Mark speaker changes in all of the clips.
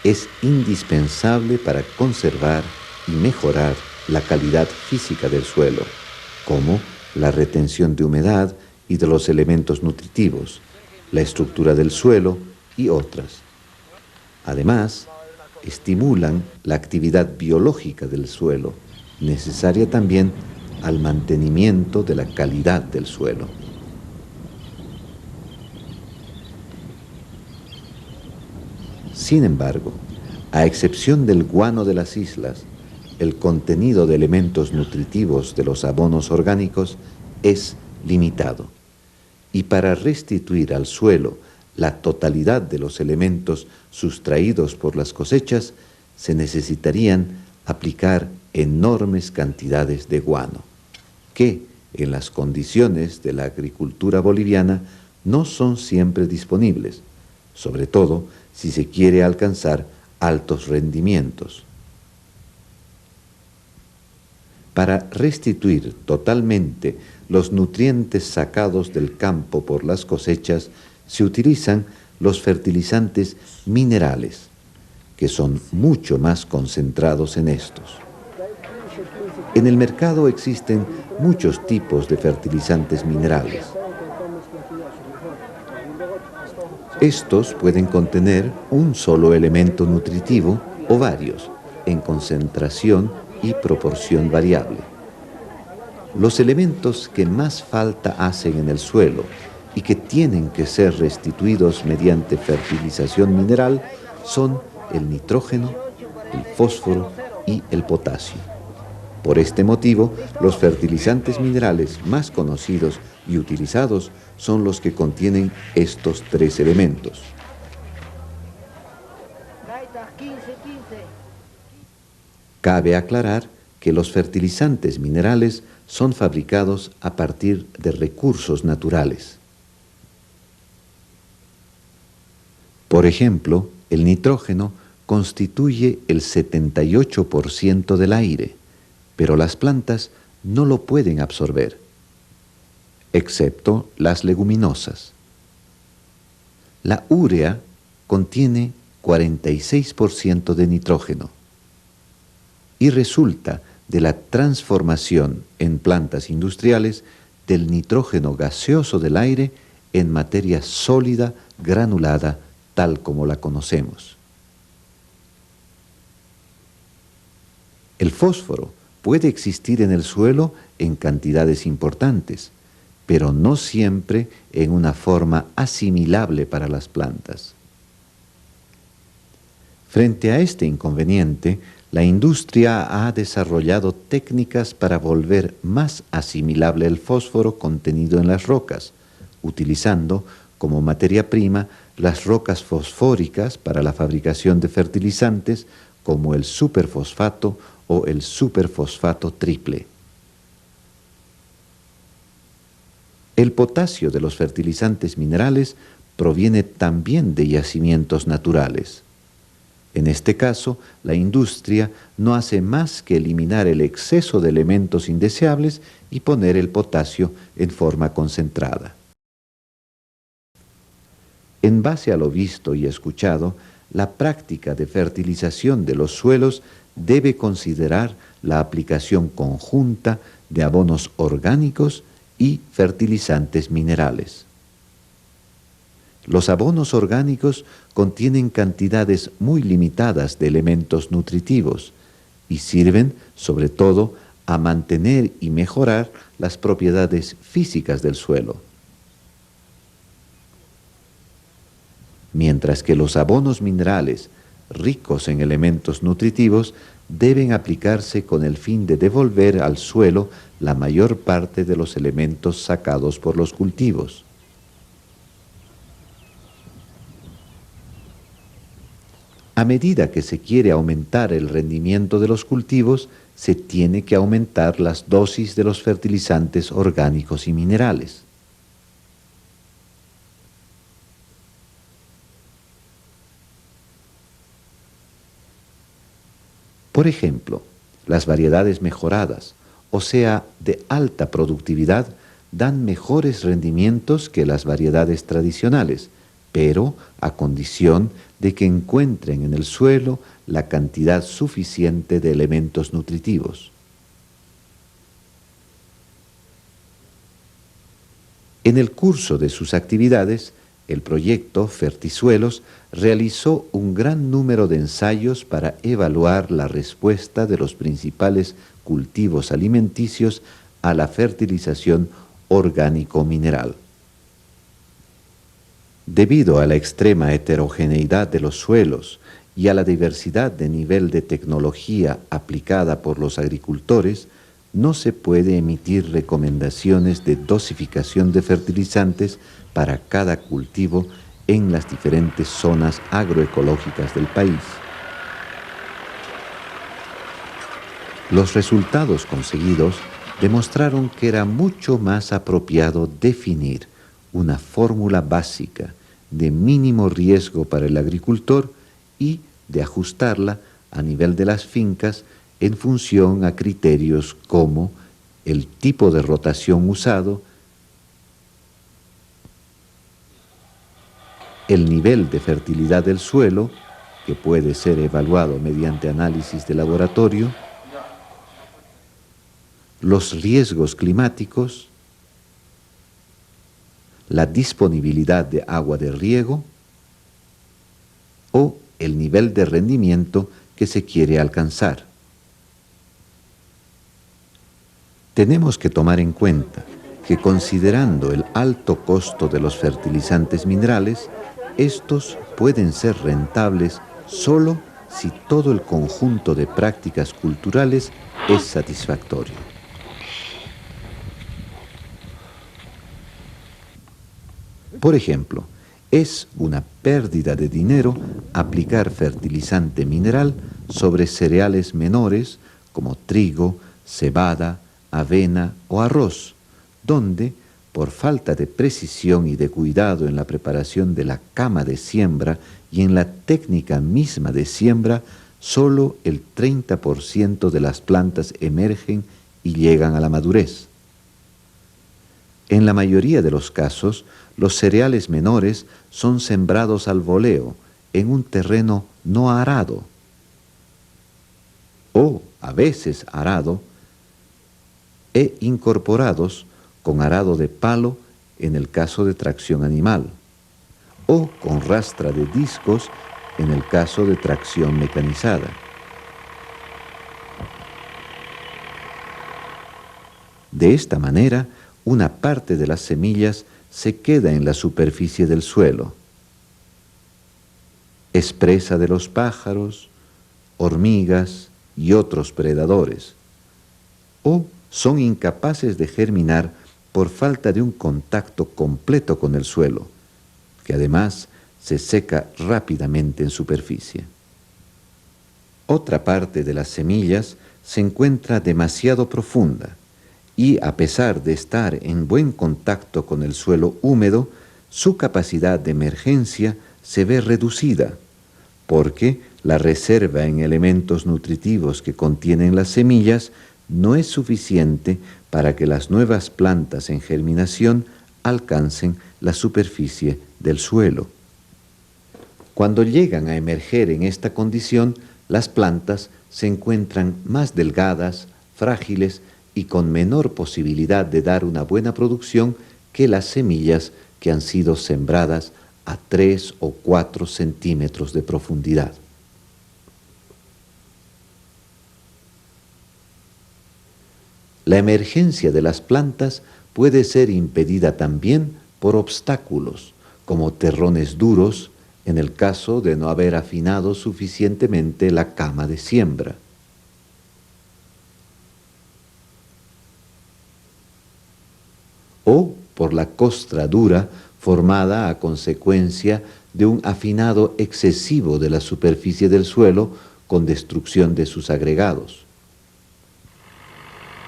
Speaker 1: es indispensable para conservar y mejorar la calidad física del suelo, como la retención de humedad y de los elementos nutritivos, la estructura del suelo y otras. Además, estimulan la actividad biológica del suelo, necesaria también al mantenimiento de la calidad del suelo. Sin embargo, a excepción del guano de las islas, el contenido de elementos nutritivos de los abonos orgánicos es limitado. Y para restituir al suelo la totalidad de los elementos sustraídos por las cosechas, se necesitarían aplicar enormes cantidades de guano, que en las condiciones de la agricultura boliviana no son siempre disponibles, sobre todo si se quiere alcanzar altos rendimientos. Para restituir totalmente los nutrientes sacados del campo por las cosechas, se utilizan los fertilizantes minerales, que son mucho más concentrados en estos. En el mercado existen muchos tipos de fertilizantes minerales. Estos pueden contener un solo elemento nutritivo o varios, en concentración y proporción variable. Los elementos que más falta hacen en el suelo y que tienen que ser restituidos mediante fertilización mineral son el nitrógeno, el fósforo y el potasio. Por este motivo, los fertilizantes minerales más conocidos y utilizados son los que contienen estos tres elementos. Cabe aclarar que los fertilizantes minerales son fabricados a partir de recursos naturales. Por ejemplo, el nitrógeno constituye el 78% del aire, pero las plantas no lo pueden absorber, excepto las leguminosas. La urea contiene 46% de nitrógeno y resulta de la transformación en plantas industriales del nitrógeno gaseoso del aire en materia sólida granulada tal como la conocemos. El fósforo puede existir en el suelo en cantidades importantes, pero no siempre en una forma asimilable para las plantas. Frente a este inconveniente, la industria ha desarrollado técnicas para volver más asimilable el fósforo contenido en las rocas, utilizando como materia prima las rocas fosfóricas para la fabricación de fertilizantes como el superfosfato o el superfosfato triple. El potasio de los fertilizantes minerales proviene también de yacimientos naturales. En este caso, la industria no hace más que eliminar el exceso de elementos indeseables y poner el potasio en forma concentrada. En base a lo visto y escuchado, la práctica de fertilización de los suelos debe considerar la aplicación conjunta de abonos orgánicos y fertilizantes minerales. Los abonos orgánicos contienen cantidades muy limitadas de elementos nutritivos y sirven, sobre todo, a mantener y mejorar las propiedades físicas del suelo. Mientras que los abonos minerales, ricos en elementos nutritivos, deben aplicarse con el fin de devolver al suelo la mayor parte de los elementos sacados por los cultivos. A medida que se quiere aumentar el rendimiento de los cultivos, se tiene que aumentar las dosis de los fertilizantes orgánicos y minerales. Por ejemplo, las variedades mejoradas, o sea, de alta productividad, dan mejores rendimientos que las variedades tradicionales, pero a condición de que encuentren en el suelo la cantidad suficiente de elementos nutritivos. En el curso de sus actividades, el proyecto Fertisuelos realizó un gran número de ensayos para evaluar la respuesta de los principales cultivos alimenticios a la fertilización orgánico-mineral. Debido a la extrema heterogeneidad de los suelos y a la diversidad de nivel de tecnología aplicada por los agricultores, no se puede emitir recomendaciones de dosificación de fertilizantes para cada cultivo en las diferentes zonas agroecológicas del país. Los resultados conseguidos demostraron que era mucho más apropiado definir una fórmula básica de mínimo riesgo para el agricultor y de ajustarla a nivel de las fincas en función a criterios como el tipo de rotación usado, el nivel de fertilidad del suelo, que puede ser evaluado mediante análisis de laboratorio, los riesgos climáticos, la disponibilidad de agua de riego o el nivel de rendimiento que se quiere alcanzar. Tenemos que tomar en cuenta que, considerando el alto costo de los fertilizantes minerales, estos pueden ser rentables solo si todo el conjunto de prácticas culturales es satisfactorio. Por ejemplo, es una pérdida de dinero aplicar fertilizante mineral sobre cereales menores como trigo, cebada, avena o arroz, donde, por falta de precisión y de cuidado en la preparación de la cama de siembra y en la técnica misma de siembra, solo el 30% de las plantas emergen y llegan a la madurez. En la mayoría de los casos, los cereales menores son sembrados al voleo en un terreno no arado o, a veces, arado e incorporados con arado de palo en el caso de tracción animal o con rastra de discos en el caso de tracción mecanizada. De esta manera, una parte de las semillas se queda en la superficie del suelo. Es presa de los pájaros, hormigas y otros predadores, o son incapaces de germinar por falta de un contacto completo con el suelo, que además se seca rápidamente en superficie. Otra parte de las semillas se encuentra demasiado profunda y, a pesar de estar en buen contacto con el suelo húmedo, su capacidad de emergencia se ve reducida, porque la reserva en elementos nutritivos que contienen las semillas no es suficiente para que las nuevas plantas en germinación alcancen la superficie del suelo. Cuando llegan a emerger en esta condición, las plantas se encuentran más delgadas, frágiles y con menor posibilidad de dar una buena producción que las semillas que han sido sembradas a 3 o 4 centímetros de profundidad. La emergencia de las plantas puede ser impedida también por obstáculos, como terrones duros, en el caso de no haber afinado suficientemente la cama de siembra. O por la costra dura formada a consecuencia de un afinado excesivo de la superficie del suelo con destrucción de sus agregados,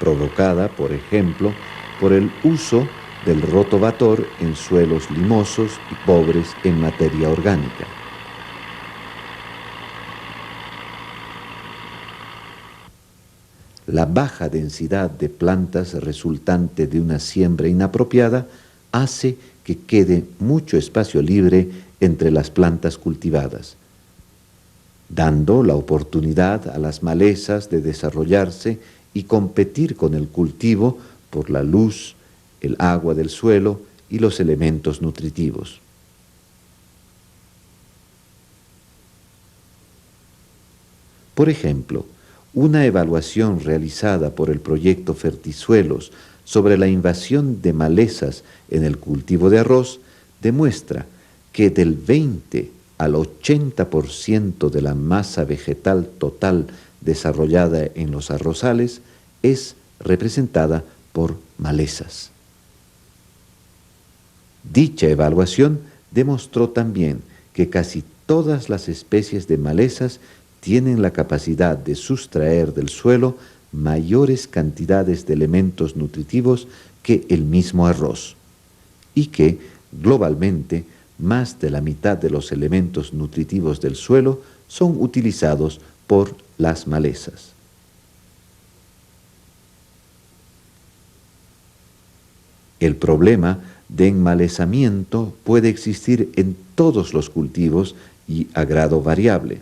Speaker 1: provocada, por ejemplo, por el uso del rotovator en suelos limosos y pobres en materia orgánica. La baja densidad de plantas resultante de una siembra inapropiada hace que quede mucho espacio libre entre las plantas cultivadas, dando la oportunidad a las malezas de desarrollarse y competir con el cultivo por la luz, el agua del suelo y los elementos nutritivos. Por ejemplo, una evaluación realizada por el proyecto Fertisuelos sobre la invasión de malezas en el cultivo de arroz demuestra que del 20 al 80% de la masa vegetal total desarrollada en los arrozales es representada por malezas. Dicha evaluación demostró también que casi todas las especies de malezas tienen la capacidad de sustraer del suelo mayores cantidades de elementos nutritivos que el mismo arroz, y que, globalmente, más de la mitad de los elementos nutritivos del suelo son utilizados por las malezas. El problema de enmalezamiento puede existir en todos los cultivos y a grado variable.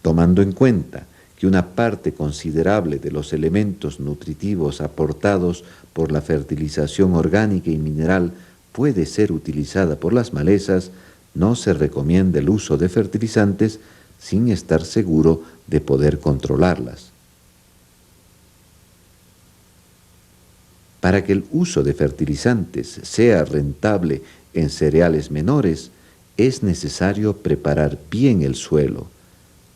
Speaker 1: Tomando en cuenta que una parte considerable de los elementos nutritivos aportados por la fertilización orgánica y mineral puede ser utilizada por las malezas, no se recomienda el uso de fertilizantes sin estar seguro de poder controlarlas. Para que el uso de fertilizantes sea rentable en cereales menores, es necesario preparar bien el suelo,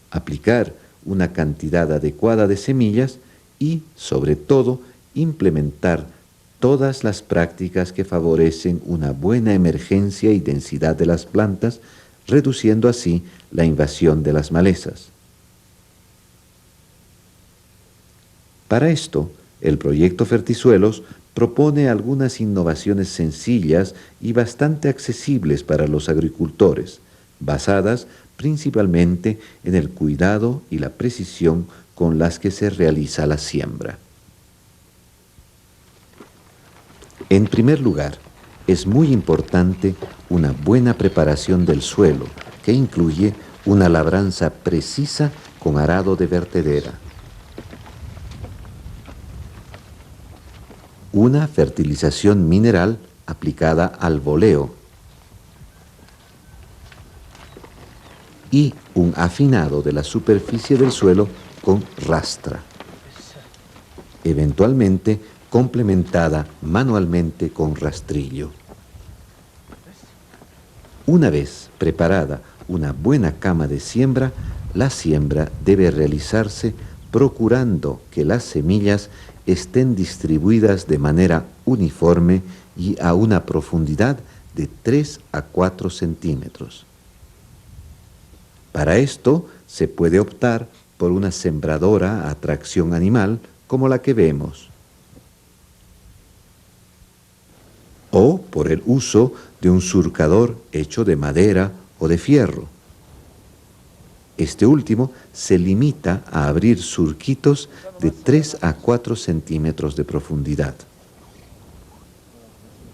Speaker 1: aplicar una cantidad adecuada de semillas y, sobre todo, implementar todas las prácticas que favorecen una buena emergencia y densidad de las plantas, reduciendo así la invasión de las malezas. Para esto, el proyecto Fertisuelos propone algunas innovaciones sencillas y bastante accesibles para los agricultores, basadas principalmente en el cuidado y la precisión con las que se realiza la siembra. En primer lugar, es muy importante una buena preparación del suelo, que incluye una labranza precisa con arado de vertedera, una fertilización mineral aplicada al voleo y un afinado de la superficie del suelo con rastra, eventualmente complementada manualmente con rastrillo. Una vez preparada una buena cama de siembra, la siembra debe realizarse procurando que las semillas estén distribuidas de manera uniforme y a una profundidad de 3 a 4 centímetros. Para esto se puede optar por una sembradora a tracción animal como la que vemos, o por el uso de un surcador hecho de madera o de fierro. Este último se limita a abrir surquitos de 3 a 4 centímetros de profundidad.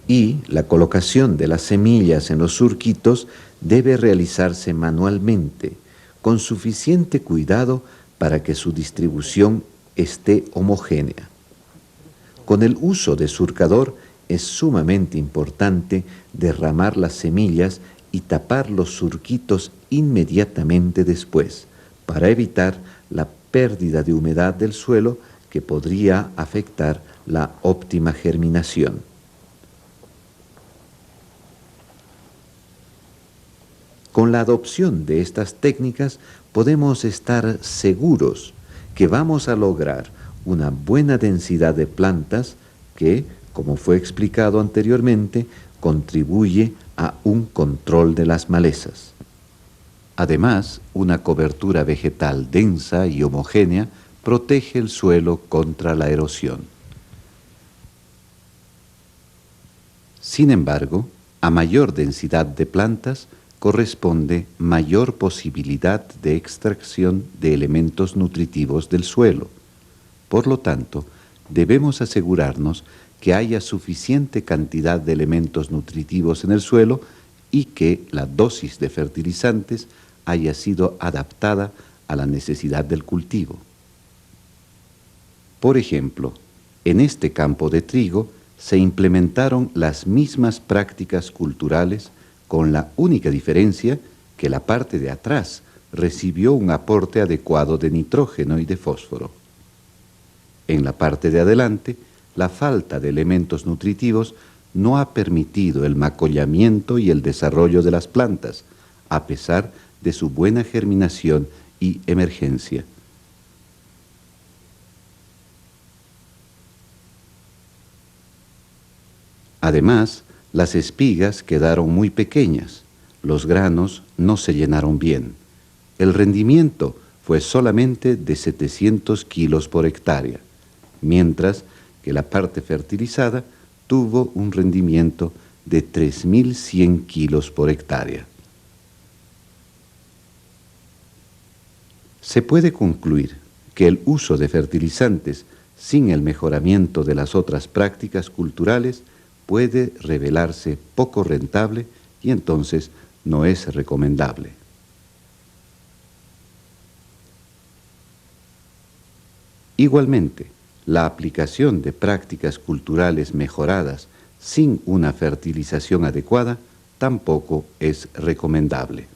Speaker 1: Y la colocación de las semillas en los surquitos debe realizarse manualmente, con suficiente cuidado para que su distribución esté homogénea. Con el uso de surcador es sumamente importante derramar las semillas y tapar los surquitos inmediatamente después, para evitar la pérdida de humedad del suelo que podría afectar la óptima germinación. Con la adopción de estas técnicas podemos estar seguros que vamos a lograr una buena densidad de plantas que, como fue explicado anteriormente, contribuye a un control de las malezas. Además, una cobertura vegetal densa y homogénea protege el suelo contra la erosión. Sin embargo, a mayor densidad de plantas corresponde mayor posibilidad de extracción de elementos nutritivos del suelo. Por lo tanto, debemos asegurarnos que haya suficiente cantidad de elementos nutritivos en el suelo y que la dosis de fertilizantes haya sido adaptada a la necesidad del cultivo. Por ejemplo, en este campo de trigo se implementaron las mismas prácticas culturales con la única diferencia que la parte de atrás recibió un aporte adecuado de nitrógeno y de fósforo. En la parte de adelante, la falta de elementos nutritivos no ha permitido el macollamiento y el desarrollo de las plantas, a pesar de su buena germinación y emergencia. Además, las espigas quedaron muy pequeñas, los granos no se llenaron bien. El rendimiento fue solamente de 700 kilos por hectárea, mientras que la parte fertilizada tuvo un rendimiento de 3.100 kilos por hectárea. Se puede concluir que el uso de fertilizantes sin el mejoramiento de las otras prácticas culturales puede revelarse poco rentable y entonces no es recomendable. Igualmente, la aplicación de prácticas culturales mejoradas sin una fertilización adecuada tampoco es recomendable.